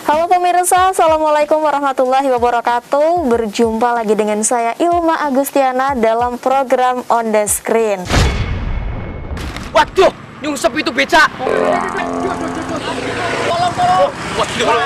Halo pemirsa, Assalamualaikum warahmatullahi wabarakatuh. Berjumpa lagi dengan saya Ilma Agustiana dalam program On The Screen. Waduh, nyungsep itu becak. Tolong. Waduh.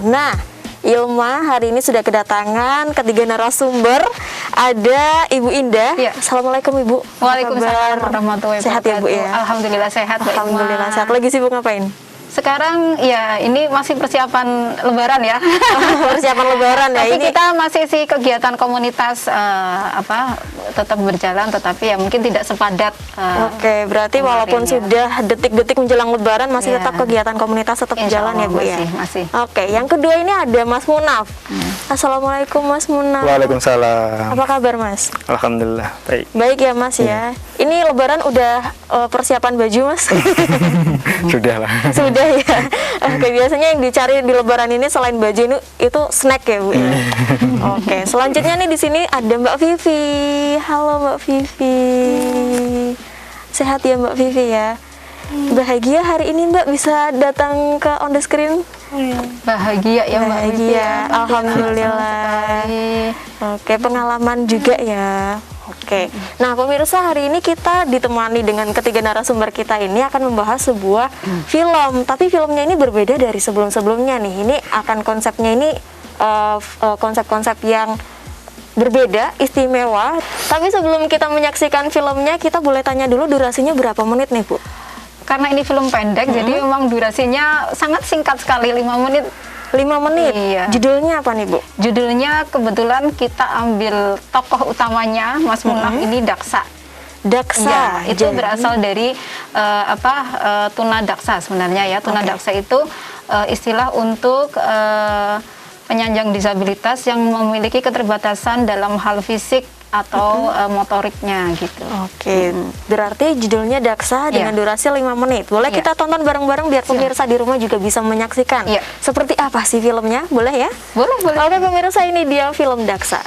Nah, Ilma hari ini sudah kedatangan ketiga narasumber. Ada Ibu Indah. Ya. Assalamualaikum Ibu. Waalaikumsalam warahmatullahi wabarakatuh. Sehat ya Bu ya? Alhamdulillah sehat. Alhamdulillah sehat. Lagi sibuk ngapain? Sekarang ya ini masih persiapan Lebaran ya. Persiapan Lebaran ya. Tapi Ini kita masih sih kegiatan komunitas tetap berjalan, tetapi ya mungkin tidak sepadat. Oke, berarti kemarin, walaupun ya. sudah detik-detik menjelang Lebaran masih Ya. tetap kegiatan komunitas tetap Insya jalan ya Allah Bu ya. masih. Oke, yang kedua ini ada Mas Munaf. Assalamualaikum Mas Munaf. Waalaikumsalam. Apa kabar Mas? Alhamdulillah baik. Baik ya Mas ya. Ini Lebaran udah persiapan baju Mas? Sudah lah. Sudah ya. Oke, biasanya yang dicari di Lebaran ini selain baju itu snack ya Bu ya. Oke, selanjutnya nih di sini ada Mbak Vivi. Halo Mbak Vivi. Sehat ya Mbak Vivi ya. Bahagia hari ini Mbak bisa datang ke On The Screen. Bahagia ya Mbak Vivi Bahagia, ya. alhamdulillah. Oke, pengalaman juga ya. Oke, nah pemirsa, hari ini kita ditemani dengan ketiga narasumber kita ini akan membahas sebuah film. Tapi filmnya ini berbeda dari sebelum-sebelumnya nih. Ini akan konsepnya ini konsep-konsep yang berbeda, istimewa. Tapi sebelum kita menyaksikan filmnya, kita boleh tanya dulu durasinya berapa menit nih Bu? Karena ini film pendek, jadi memang durasinya sangat singkat sekali, 5 menit. 5 menit? Iya. Judulnya apa nih Bu? Judulnya kebetulan kita ambil tokoh utamanya, Mas Munaf ini Daksa. Daksa. Ya, itu berasal dari tuna daksa sebenarnya ya. Tuna daksa itu istilah untuk penyandang disabilitas yang memiliki keterbatasan dalam hal fisik atau motoriknya gitu. Oke, berarti judulnya Daksa dengan durasi 5 menit. Boleh Iya. kita tonton bareng-bareng biar pemirsa di rumah juga bisa menyaksikan. Iya. Seperti apa sih filmnya? Boleh ya? Boleh. Oke pemirsa, ini dia film Daksa.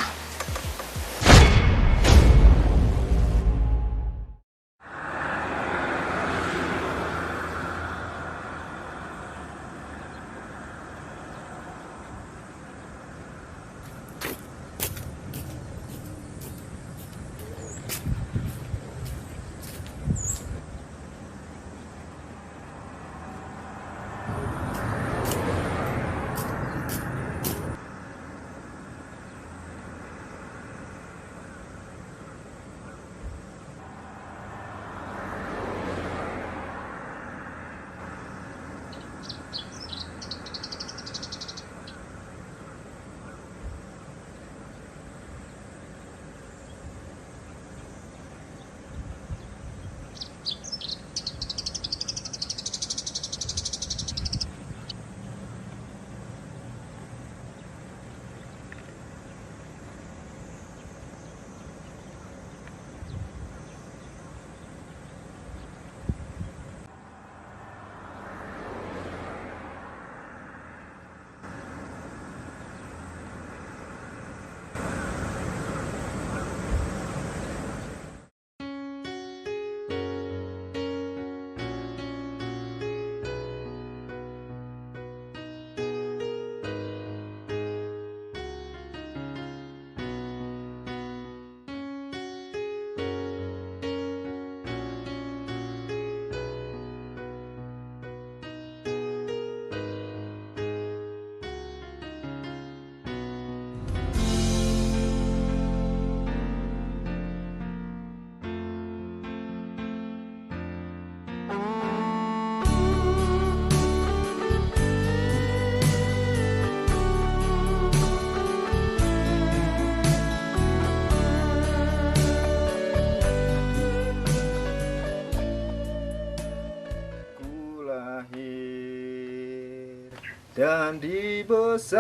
Dan dibesarkan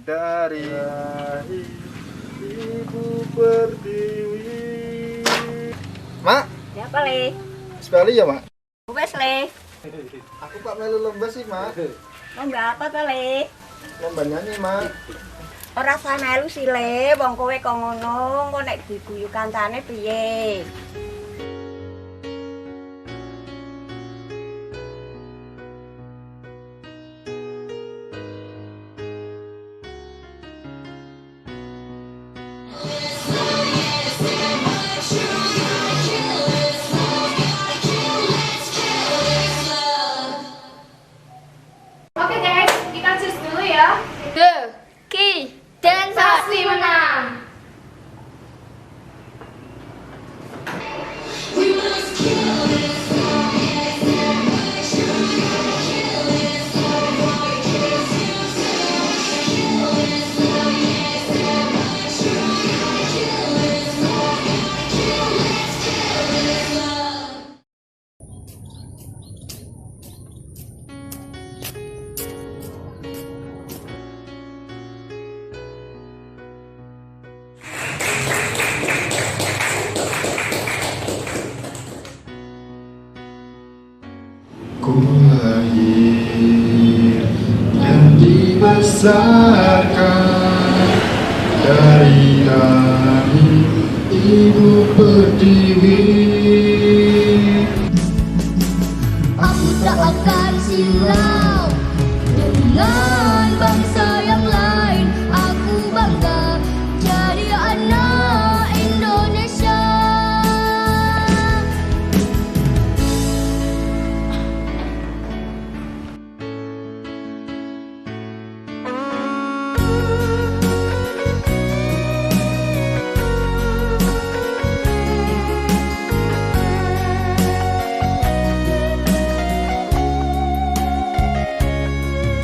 dari ibu pertiwi. Mak, Siapa le? sekali ya mak. Bubes le. Aku Pak melu lomba sih, Mak. Lomba apa to, Le? Lomba nyanyi, Mak. Ora usah melu sih, Le. Wong kowe kok ngono, engko nek diguyu kancane piye? Oke guys, kita cheers dulu ya. The Ki dan Sasi menang. Ku lahir dan dibesarkan dari rahim ibu pertiwi. Aku tak akan silau dengan bangsa yang lain. Aku bangga jadi anak Indonesia.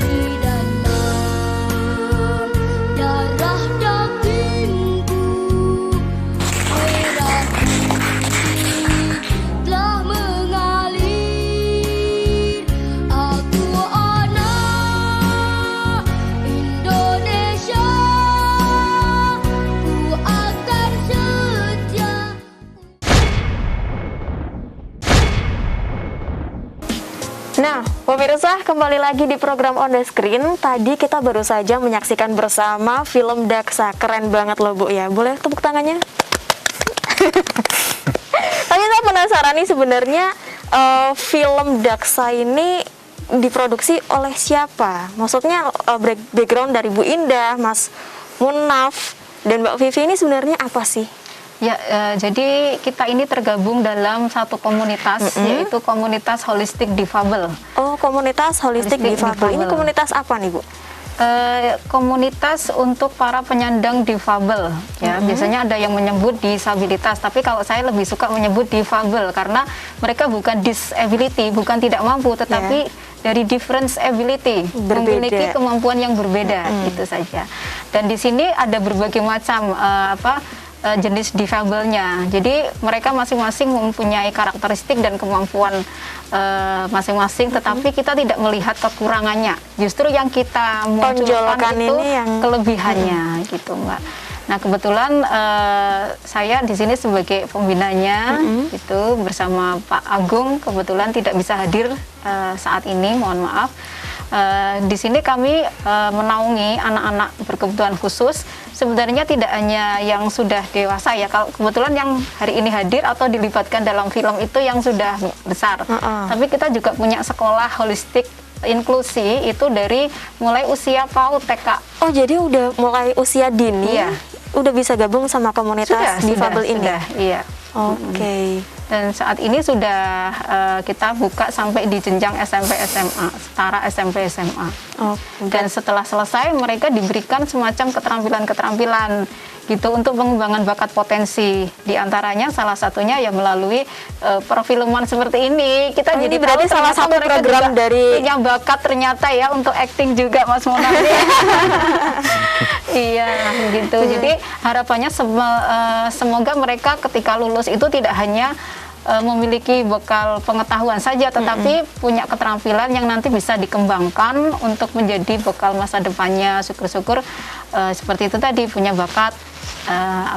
Di dalam darah dagingku merah putih telah mengalir. Aku anak Indonesia, ku akan setia. Nah, pemirsa, kembali lagi di program On The Screen. Tadi kita baru saja menyaksikan bersama film Daksa. Keren banget loh, Bu ya. Boleh tepuk tangannya? Tapi saya penasaran nih sebenarnya film Daksa ini diproduksi oleh siapa? Maksudnya background dari Bu Indah, Mas Munaf, dan Mbak Vivi ini sebenarnya apa sih? Ya, jadi kita ini tergabung dalam satu komunitas, yaitu komunitas holistik difabel. Oh, komunitas holistik difabel. Ini komunitas apa nih, Bu? Komunitas untuk para penyandang difabel, ya. Biasanya ada yang menyebut disabilitas, tapi kalau saya lebih suka menyebut difabel karena mereka bukan disability, bukan tidak mampu, tetapi dari different ability, memiliki kemampuan yang berbeda, itu saja. Dan di sini ada berbagai macam jenis difabelnya. Jadi mereka masing-masing mempunyai karakteristik dan kemampuan masing-masing, tetapi kita tidak melihat kekurangannya. Justru yang kita munculkan itu kelebihannya, gitu, Mbak. Nah, kebetulan saya di sini sebagai pembinanya, itu bersama Pak Agung, kebetulan tidak bisa hadir saat ini, mohon maaf. Di sini kami menaungi anak-anak berkebutuhan khusus. Sebenarnya tidak hanya yang sudah dewasa ya, kalau kebetulan yang hari ini hadir atau dilibatkan dalam film itu yang sudah besar. Tapi kita juga punya sekolah holistik inklusi itu dari mulai usia PAUD, TK. Oh, jadi udah mulai usia dini, udah bisa gabung sama komunitas difabel ini? Sudah, iya. Oke. Dan saat ini sudah kita buka sampai di jenjang SMP SMA, setara SMP SMA. Dan setelah selesai mereka diberikan semacam keterampilan-keterampilan gitu untuk pengembangan bakat potensi. Di antaranya salah satunya ya melalui perfilman seperti ini. Kita jadi berarti tahu salah satu program dari punya bakat ternyata ya untuk acting juga, Mas Mona. Iya, gitu. Jadi harapannya semoga mereka ketika lulus itu tidak hanya memiliki bekal pengetahuan saja, tetapi punya keterampilan yang nanti bisa dikembangkan untuk menjadi bekal masa depannya. Syukur-syukur seperti itu tadi, punya bakat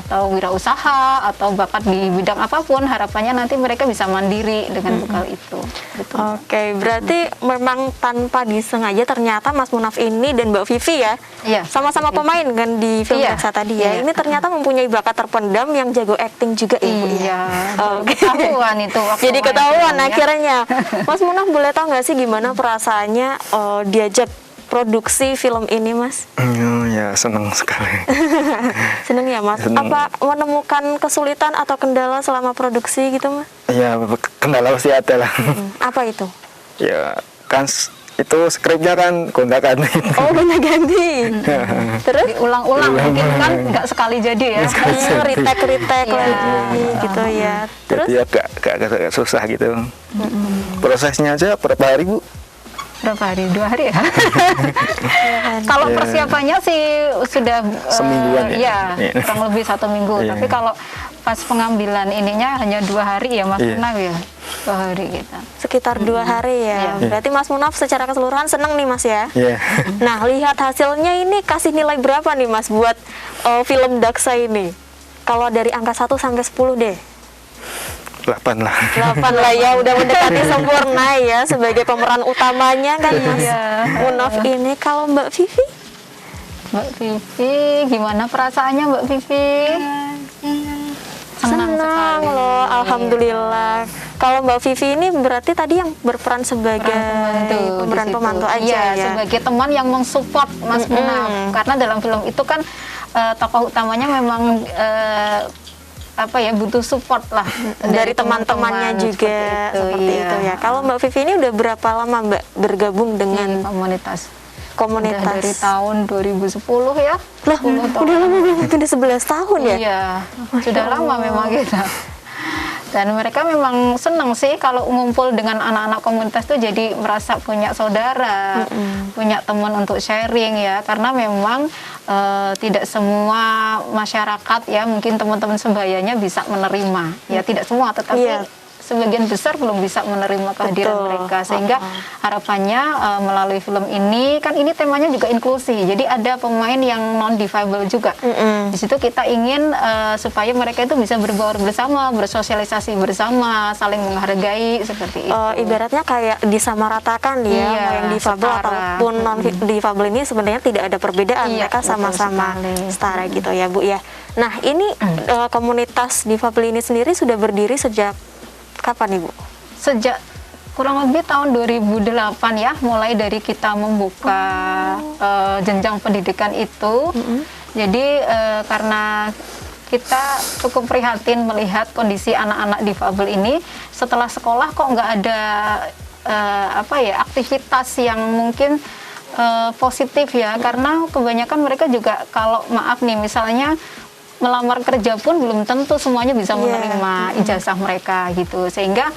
atau wirausaha atau bakat di bidang apapun, harapannya nanti mereka bisa mandiri dengan bekal itu. Gitu. Oke, berarti memang tanpa disengaja ternyata Mas Munaf ini dan Mbak Vivi ya, Iya. sama-sama pemain kan di film Iya. Daksa tadi ya. Iya. Ini ternyata mempunyai bakat terpendam yang jago acting juga Ibu ya. Iya, Oke. ketahuan itu waktu Jadi main ketahuan film, ya. akhirnya. Mas Munaf boleh tahu nggak sih gimana perasaannya diajak produksi film ini, Mas? Ya senang sekali. Seneng ya, Mas? Seneng. Apa menemukan kesulitan atau kendala selama produksi gitu, Mas? Ya kendala pasti ada lah. Apa itu? Ya kan itu skripnya kan gonta-ganti. Oh, ganti. Terus? Diulang-ulang mungkin kan nggak sekali jadi ya. Retake Iya. lagi gitu ya. Terus? Jadi agak susah gitu. Prosesnya aja berapa hari, Bu? Berapa hari? 2 hari ya? Kalau Ya. persiapannya sih sudah Semingguan ya? ya, Iya. kurang lebih 1 minggu. Iya. Tapi kalau pas pengambilan ininya hanya 2 hari ya, Mas Iya. Munaf ya, 2 hari gitu. Sekitar 2 hari ya. Iya. Berarti Mas Munaf secara keseluruhan seneng nih, Mas ya. Iya. Nah, lihat hasilnya ini kasih nilai berapa nih, Mas, buat film Daksa ini? Kalau dari angka 1 sampai 10 deh. 8 lah. 8 lah ya, udah mendekati sempurna ya sebagai pemeran utamanya kan Mas Munaf ini. Kalau Mbak Vivi? Mbak Vivi, gimana perasaannya Mbak Vivi? Senang sekali. loh, alhamdulillah. Kalau Mbak Vivi ini berarti tadi yang berperan sebagai pemeran di situ. pembantu aja Iya, ya. sebagai teman yang mensupport Mas Munaf. Karena dalam film itu kan tokoh utamanya memang butuh support lah dari teman-temannya juga seperti itu ya. Kalau Mbak Vivi ini udah berapa lama Mbak bergabung dengan komunitas. komunitas? Udah dari tahun 2010 ya. Lah, 10 tahun. udah lama banget, udah 11 tahun ya? Iya, sudah lama memang kita. Dan mereka memang senang sih kalau ngumpul dengan anak-anak komunitas tuh, jadi merasa punya saudara, punya teman untuk sharing ya. Karena memang tidak semua masyarakat ya, mungkin teman-teman sebayanya bisa menerima. Ya tidak semua, tetapi Iya. sebagian besar belum bisa menerima kehadiran Betul. mereka, sehingga harapannya melalui film ini kan ini temanya juga inklusi, jadi ada pemain yang non difabel juga. Di situ kita ingin supaya mereka itu bisa berbaur bersama, bersosialisasi bersama, saling menghargai seperti itu. Ibaratnya kayak disamaratakan ya, Iya, mau yang difabel setara. ataupun non difabel ini sebenarnya tidak ada perbedaan, Iya, mereka betul sama-sama sekali. setara gitu ya Bu ya. Nah ini komunitas difabel ini sendiri sudah berdiri sejak kapan Ibu? Sejak kurang lebih tahun 2008 ya, mulai dari kita membuka jenjang pendidikan itu. Jadi karena kita cukup prihatin melihat kondisi anak-anak difabel ini, setelah sekolah kok nggak ada aktivitas yang mungkin positif ya, karena kebanyakan mereka juga kalau maaf nih misalnya melamar kerja pun belum tentu semuanya bisa menerima ijazah mereka gitu, sehingga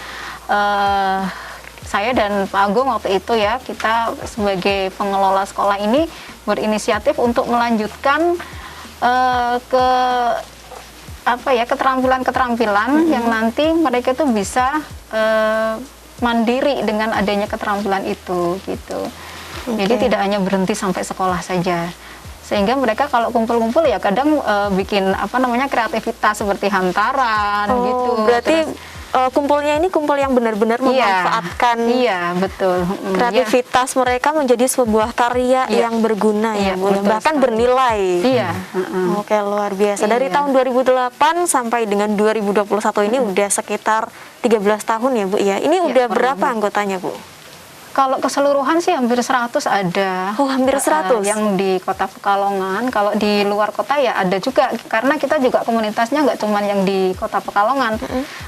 saya dan Pak Agung waktu itu ya, kita sebagai pengelola sekolah ini berinisiatif untuk melanjutkan ke keterampilan-keterampilan yang nanti mereka tuh bisa mandiri dengan adanya keterampilan itu gitu. Jadi tidak hanya berhenti sampai sekolah saja. Sehingga mereka kalau kumpul-kumpul ya kadang bikin kreativitas seperti hantaran gitu. Berarti kumpulnya ini kumpul yang benar-benar memanfaatkan betul. kreativitas mereka menjadi sebuah karya yang berguna ya Bu, betul bahkan sekali. bernilai. Iya. Oke, luar biasa. Dari tahun 2008 sampai dengan 2021 ini udah sekitar 13 tahun ya Bu ya. Ini udah berapa anggotanya Bu? Kalau keseluruhan sih hampir 100 ada. Oh, hampir 100? Yang di Kota Pekalongan. Kalau di luar kota ya ada juga. Karena kita juga komunitasnya nggak cuma yang di Kota Pekalongan.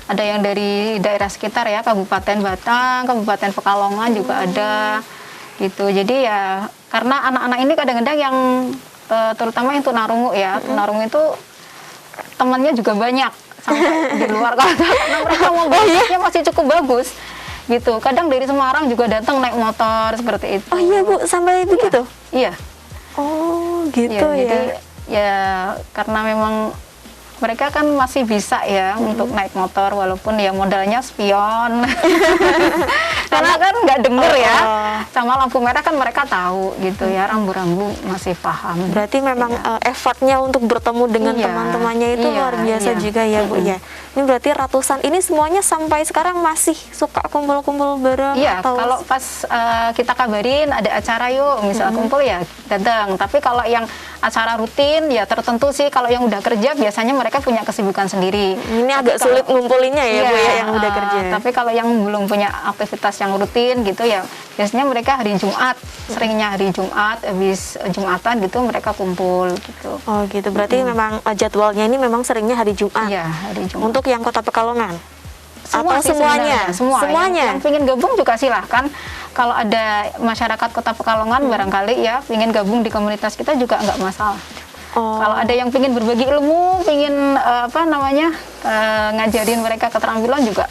Ada yang dari daerah sekitar ya, Kabupaten Batang, Kabupaten Pekalongan juga ada. Gitu. Jadi ya, karena anak-anak ini kadang-kadang yang terutama yang tunarungu ya. Tunarungu itu temannya juga banyak sampai di luar kota. Karena mereka mobilitasnya masih cukup bagus. Gitu. Kadang dari Semarang juga datang naik motor seperti itu. Oh iya Bu, sampai begitu? Iya. Oh gitu Iya, ya. Jadi ya karena memang mereka kan masih bisa ya untuk naik motor walaupun ya modalnya spion. Karena kan nggak denger ya sama sama lampu merah kan mereka tahu gitu ya, rambu-rambu masih paham. Berarti memang effortnya untuk bertemu dengan Iya, teman-temannya itu iya, luar biasa iya. juga ya Bu ya. Ini berarti ratusan ini semuanya sampai sekarang masih suka kumpul-kumpul bareng Iya, atau kalau pas kita kabarin ada acara yuk, misal kumpul ya datang. Tapi kalau yang acara rutin ya tertentu sih, kalau yang udah kerja biasanya mereka punya kesibukan sendiri. ini agak sulit ngumpulinnya ya Bu ya yang udah kerja. Tapi kalau yang belum punya aktivitas yang rutin gitu ya, biasanya mereka hari Jumat, seringnya hari Jumat, habis Jumatan gitu mereka kumpul gitu. Oh gitu, berarti memang jadwalnya ini memang seringnya hari Jumat. Iya, hari Jumat. Untuk yang Kota Pekalongan? Semua Atau sih semuanya? sebenarnya, semua. Semuanya? Yang ingin gabung juga silahkan. Kalau ada masyarakat Kota Pekalongan barangkali ya ingin gabung di komunitas kita juga nggak masalah. Oh. Kalau ada yang ingin berbagi ilmu, ingin ngajarin mereka keterampilan juga.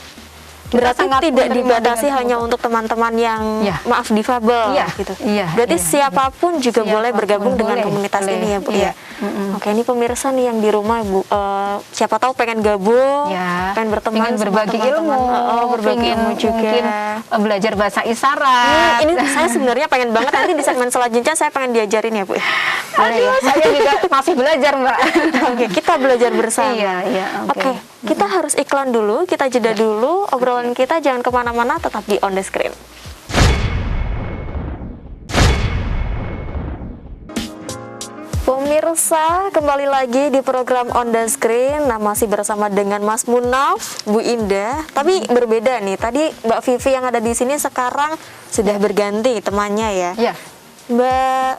Kita Berarti sangat tidak menerima dibatasi dengan hanya terbuka. untuk teman-teman yang Iya. maaf difabel Iya, gitu. iya, Berarti iya. siapapun juga boleh Siapapun bergabung dengan boleh, komunitas boleh. ini ya Bu Iya. ya. Oke, ini pemirsa nih yang di rumah Bu, siapa tahu pengen gabung, Ya, pengen berteman pengen sama berbagi ilmu, teman-teman. Berbagi pengen ilmu juga. mungkin belajar bahasa isyarat. Ini saya sebenarnya pengen banget nanti di segmen selanjutnya saya pengen diajarin ya Bu. Boleh ya? Aduh, saya juga masih belajar, Mbak. Oke, kita belajar bersama. Iya, iya, Oke, kita harus iklan dulu, kita jeda dulu. Obrolan kita jangan kemana-mana, tetap di On The Screen. Pemirsa, kembali lagi di program On The Screen. Nah, masih bersama dengan Mas Munaf, Bu Indah. Tapi berbeda nih. Tadi Mbak Vivi yang ada di sini sekarang sudah berganti temannya ya. Iya. Mbak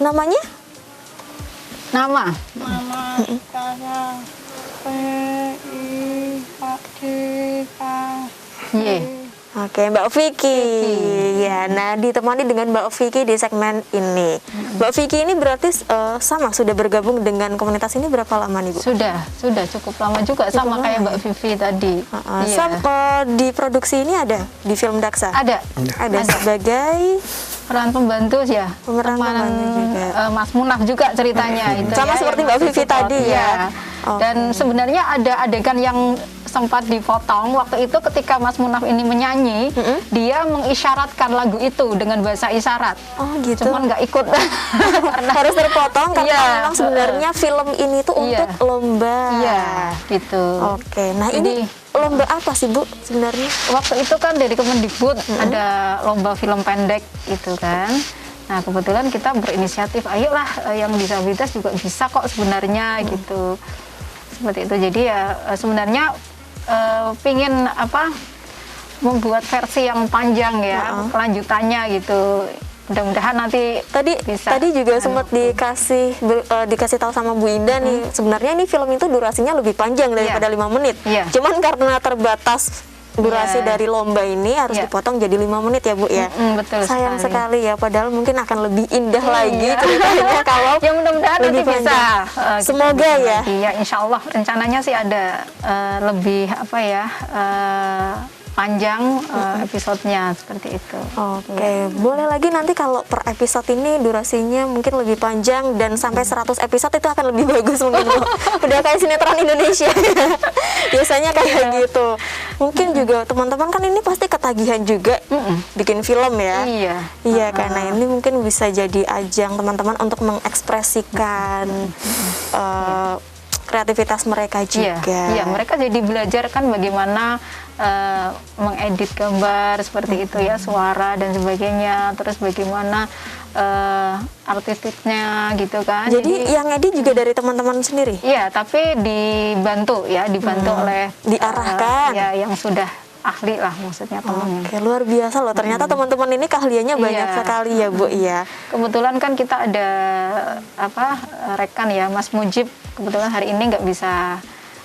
namanya? Nama. Ye. Oke, Mbak Vicky. Ya, nah ditemani dengan Mbak Vicky di segmen ini. Mbak Vicky ini berarti sama sudah bergabung dengan komunitas ini berapa lama nih, Bu? Sudah cukup lama juga sama kayak Mbak Vivi tadi. Iya. Di produksi ini ada di film Daksa? Ada. Ada sebagai Peran pembantu ya. Pemeran pembantu juga. Mas Munaf juga ceritanya itu. Sama ya, seperti yang Mbak masih Vivi support. tadi ya. Iya. Oke. Dan sebenarnya ada adegan yang sempat dipotong waktu itu ketika Mas Munaf ini menyanyi, dia mengisyaratkan lagu itu dengan bahasa isyarat. Oh gitu. Cuman nggak ikut karena harus terpotong karena Iya. memang sebenarnya film ini tuh Iya. untuk lomba. Iya, gitu. Oke, nah Jadi- ini lomba apa sih Bu sebenarnya? Waktu itu kan dari Kemendikbud ada lomba film pendek gitu kan. Nah kebetulan kita berinisiatif, ayolah yang disabilitas juga bisa kok sebenarnya gitu. Seperti itu. Jadi ya sebenarnya pingin membuat versi yang panjang ya, kelanjutannya gitu. Mudah-mudahan nanti bisa. Tadi juga sempat dikasih tahu sama Bu Indah nih, sebenarnya ini film itu durasinya lebih panjang daripada 5 menit. Iya. Cuman karena terbatas durasi Iya. dari lomba ini harus Iya. dipotong jadi 5 menit ya Bu ya. Betul Sayang sekali. sekali ya, padahal mungkin akan lebih indah lagi Iya. ceritanya kalau Ya mudah-mudahan lebih nanti bisa. panjang. Kita Semoga bisa ya. lagi. Ya insya Allah rencananya sih ada lebih panjang episodenya seperti itu. Oke, boleh lagi nanti kalau per episode ini durasinya mungkin lebih panjang dan sampai 100 episode itu akan lebih bagus mungkin Bu. Udah kayak sinetron Indonesia. Biasanya kayak gitu. Mungkin juga teman-teman kan ini pasti ketagihan juga bikin film ya. Iya. Iya, karena ini mungkin bisa jadi ajang teman-teman untuk mengekspresikan kreativitas mereka juga. Iya, mereka jadi belajar kan bagaimana mengedit gambar seperti itu ya, suara dan sebagainya, terus bagaimana artistiknya gitu kan. Jadi yang edit juga dari teman-teman sendiri? Iya, tapi dibantu oleh diarahkan. ya yang sudah ahli lah maksudnya temannya. Oke, luar biasa loh. Ternyata teman-teman ini keahliannya banyak Iya. sekali ya, Bu. Iya. Kebetulan kan kita ada rekan ya, Mas Mujib. Kebetulan hari ini nggak bisa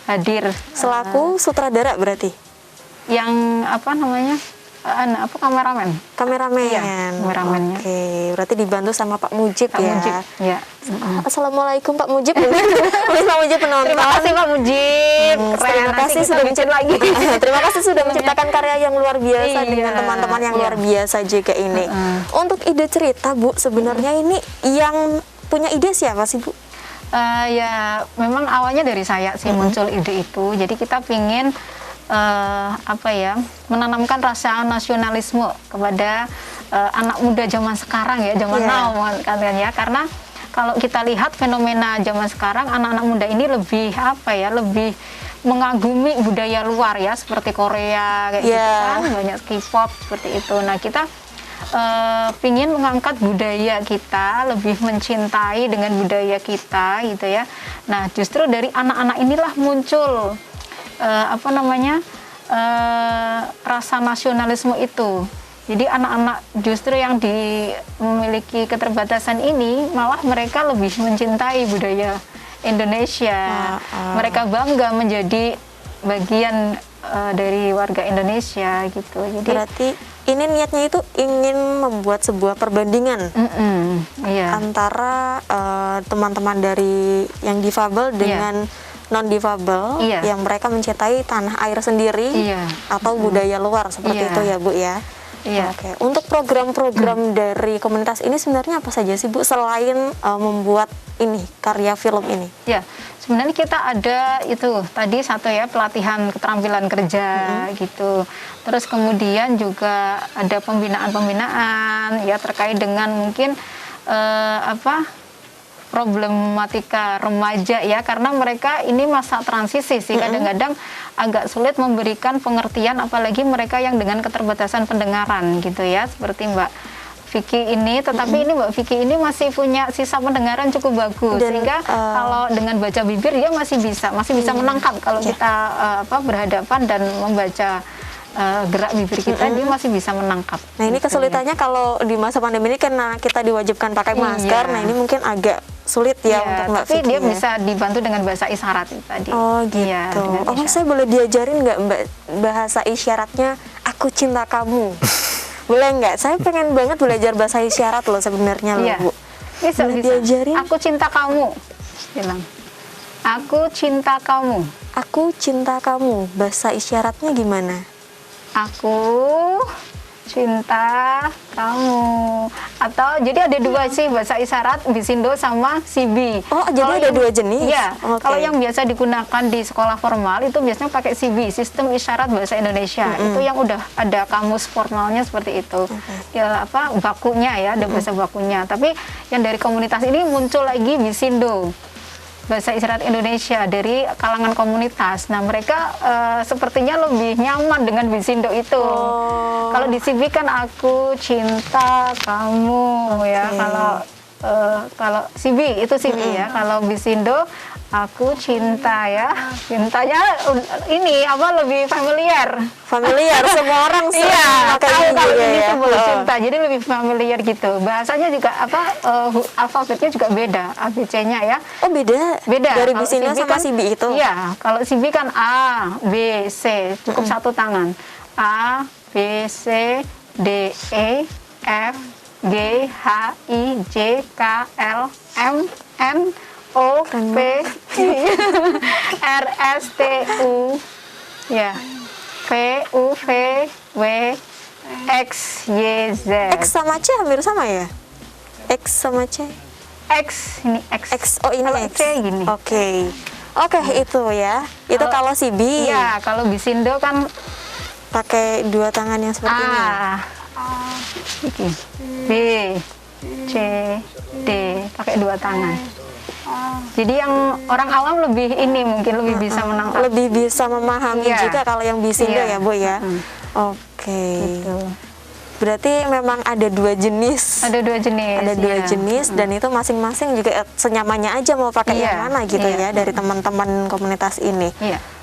hadir. Selaku sutradara berarti? Yang kameramen. Kameramen. Iya, kameramennya. Oke, berarti dibantu sama Pak Mujib Pak ya. Mujib, ya. Assalamualaikum Pak Mujib. Pak Mujib penonton. Terima kasih Pak Mujib. Terima kasih sudah lagi. Terima kasih sudah menciptakan karya yang luar biasa Iya, dengan teman-teman yang iya. luar biasa juga ini. Untuk ide cerita, Bu, sebenarnya ini yang punya ide siapa sih, Bu? Ya memang awalnya dari saya sih muncul ide itu. Jadi kita pingin menanamkan rasa nasionalisme kepada anak muda zaman sekarang ya, zaman now kan ya, karena kalau kita lihat fenomena zaman sekarang anak-anak muda ini lebih apa ya, lebih mengagumi budaya luar ya, seperti Korea kayak gitu kan, banyak K-pop seperti itu. Nah, kita pingin mengangkat budaya kita, lebih mencintai dengan budaya kita gitu ya. Nah, justru dari anak-anak inilah muncul rasa nasionalisme itu. Jadi anak-anak justru yang memiliki keterbatasan ini malah mereka lebih mencintai budaya Indonesia. Mereka bangga menjadi bagian dari warga Indonesia gitu. Jadi berarti ini niatnya itu ingin membuat sebuah perbandingan antara teman-teman dari yang difabel dengan non difabel yang mereka mencintai tanah air sendiri atau budaya luar seperti itu ya Bu ya. Oke. Untuk program-program dari komunitas ini sebenarnya apa saja sih Bu selain membuat ini karya film ini? Ya, sebenarnya kita ada itu tadi satu ya, pelatihan keterampilan kerja gitu. Terus kemudian juga ada pembinaan-pembinaan ya terkait dengan mungkin problematika remaja ya, karena mereka ini masa transisi sih, kadang-kadang agak sulit memberikan pengertian apalagi mereka yang dengan keterbatasan pendengaran gitu ya, seperti Mbak Vicky ini, tetapi ini Mbak Vicky ini masih punya sisa pendengaran cukup bagus, sehingga kalau dengan baca bibir dia masih bisa menangkap kalau kita berhadapan dan membaca gerak bibir kita, dia masih bisa menangkap. Nah, ini kesulitannya kalau di masa pandemi ini karena kita diwajibkan pakai masker. Nah, ini mungkin agak sulit ya untuk Mbak Vicky. Tapi dia bisa dibantu dengan bahasa isyarat tadi. Oh gitu. Saya boleh diajarin nggak Mbak bahasa isyaratnya "aku cinta kamu"? Boleh nggak? Saya pengen banget belajar bahasa isyarat loh sebenarnya loh Bu. Bisa diajarin? Aku cinta kamu. Bilang. Aku cinta kamu. Aku cinta kamu. Bahasa isyaratnya gimana? Aku cinta kamu. Atau jadi ada dua sih bahasa isyarat, Bisindo sama Sibi. Oh, jadi ada dua jenis? Iya. Kalau yang biasa digunakan di sekolah formal itu biasanya pakai Sibi, sistem isyarat bahasa Indonesia. Itu yang udah ada kamus formalnya seperti itu. Ya bakunya ya, ada bahasa bakunya. Tapi yang dari komunitas ini muncul lagi Bisindo, bahasa isyarat Indonesia dari kalangan komunitas. Nah, mereka sepertinya lebih nyaman dengan Bisindo itu. Kalau di Sibi kan aku cinta kamu ya. Kalau Sibi itu Sibi ya. Kalau Bisindo aku cinta ya. Cintanya ini lebih familiar. Familiar semua orang tahu kalau ini simbol ya. cinta. Jadi lebih familiar gitu. Bahasanya juga alfabetnya juga beda, ABC-nya ya. Oh, beda. Dari Bisindo sama Sibi itu. Iya, kalau Sibi kan A, B, C, cukup satu tangan. A, B, C, D, E, F, G, H, I, J, K, L, M, N, O, P, R, S, T, U, ya, V, U, V, W, X, Y, Z. X sama C hampir sama ya? X sama C? X, ini X. Oh, ini kalau X. C gini. Oke, itu ya. Itu kalau Sibi. Iya, kalau Bisindo kan pakai dua tangan yang seperti ini. B, C, D, pakai dua tangan. Jadi yang orang awam mungkin lebih bisa menangkap. Lebih bisa memahami juga kalau yang Bisindo ya Bu ya. Gitu. Berarti memang ada dua jenis. Ada dua jenis. Dan itu masing-masing juga senyamannya aja mau pakai yang mana gitu ya dari teman-teman komunitas ini.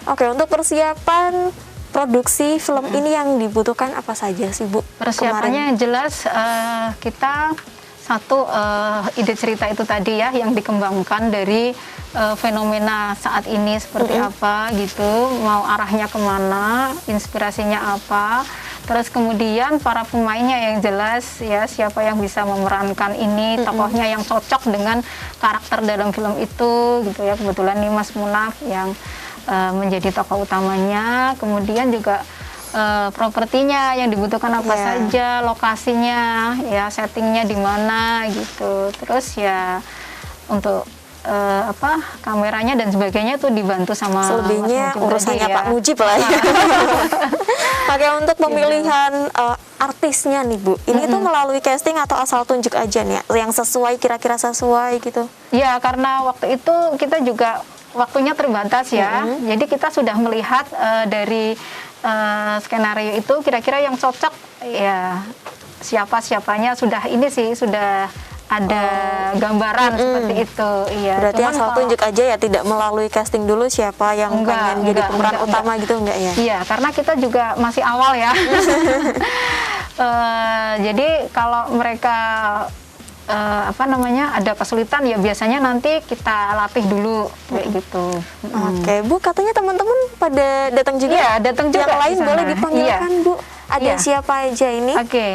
Oke, untuk persiapan produksi film ini yang dibutuhkan apa saja sih Bu? Persiapannya yang jelas kita satu ide cerita itu tadi ya yang dikembangkan dari fenomena saat ini seperti apa gitu, mau arahnya kemana, inspirasinya apa. Terus kemudian para pemainnya yang jelas ya, siapa yang bisa memerankan ini, tokohnya yang cocok dengan karakter dalam film itu gitu ya. Kebetulan nih Mas Munaf yang menjadi tokoh utamanya. Kemudian juga propertinya yang dibutuhkan apa saja, lokasinya ya, settingnya di mana gitu. Terus ya untuk kameranya dan sebagainya tuh dibantu sama selebihnya Mas Mujib urusannya tadi, Pak Mujib lah ya. Oke, untuk pemilihan artisnya nih Bu, ini tuh melalui casting atau asal tunjuk aja nih, yang sesuai, kira-kira sesuai gitu? Ya, karena waktu itu kita juga waktunya terbatas ya. Jadi kita sudah melihat dari skenario itu kira-kira yang cocok ya siapanya sudah ini sih sudah ada gambaran seperti itu. Iya. Berarti Cuman asal kalau- tunjuk aja ya, tidak melalui casting dulu siapa yang pengen jadi pemeran utama gitu, enggak ya? Iya, karena kita juga masih awal ya. Jadi kalau mereka ada kesulitan ya biasanya nanti kita latih dulu kayak gitu. Oke, Bu, katanya teman-teman pada datang juga? Iya, datang juga Yang lain di sana. boleh dipanggilkan, Iya. Bu. Ada Iya. siapa aja ini? Oke.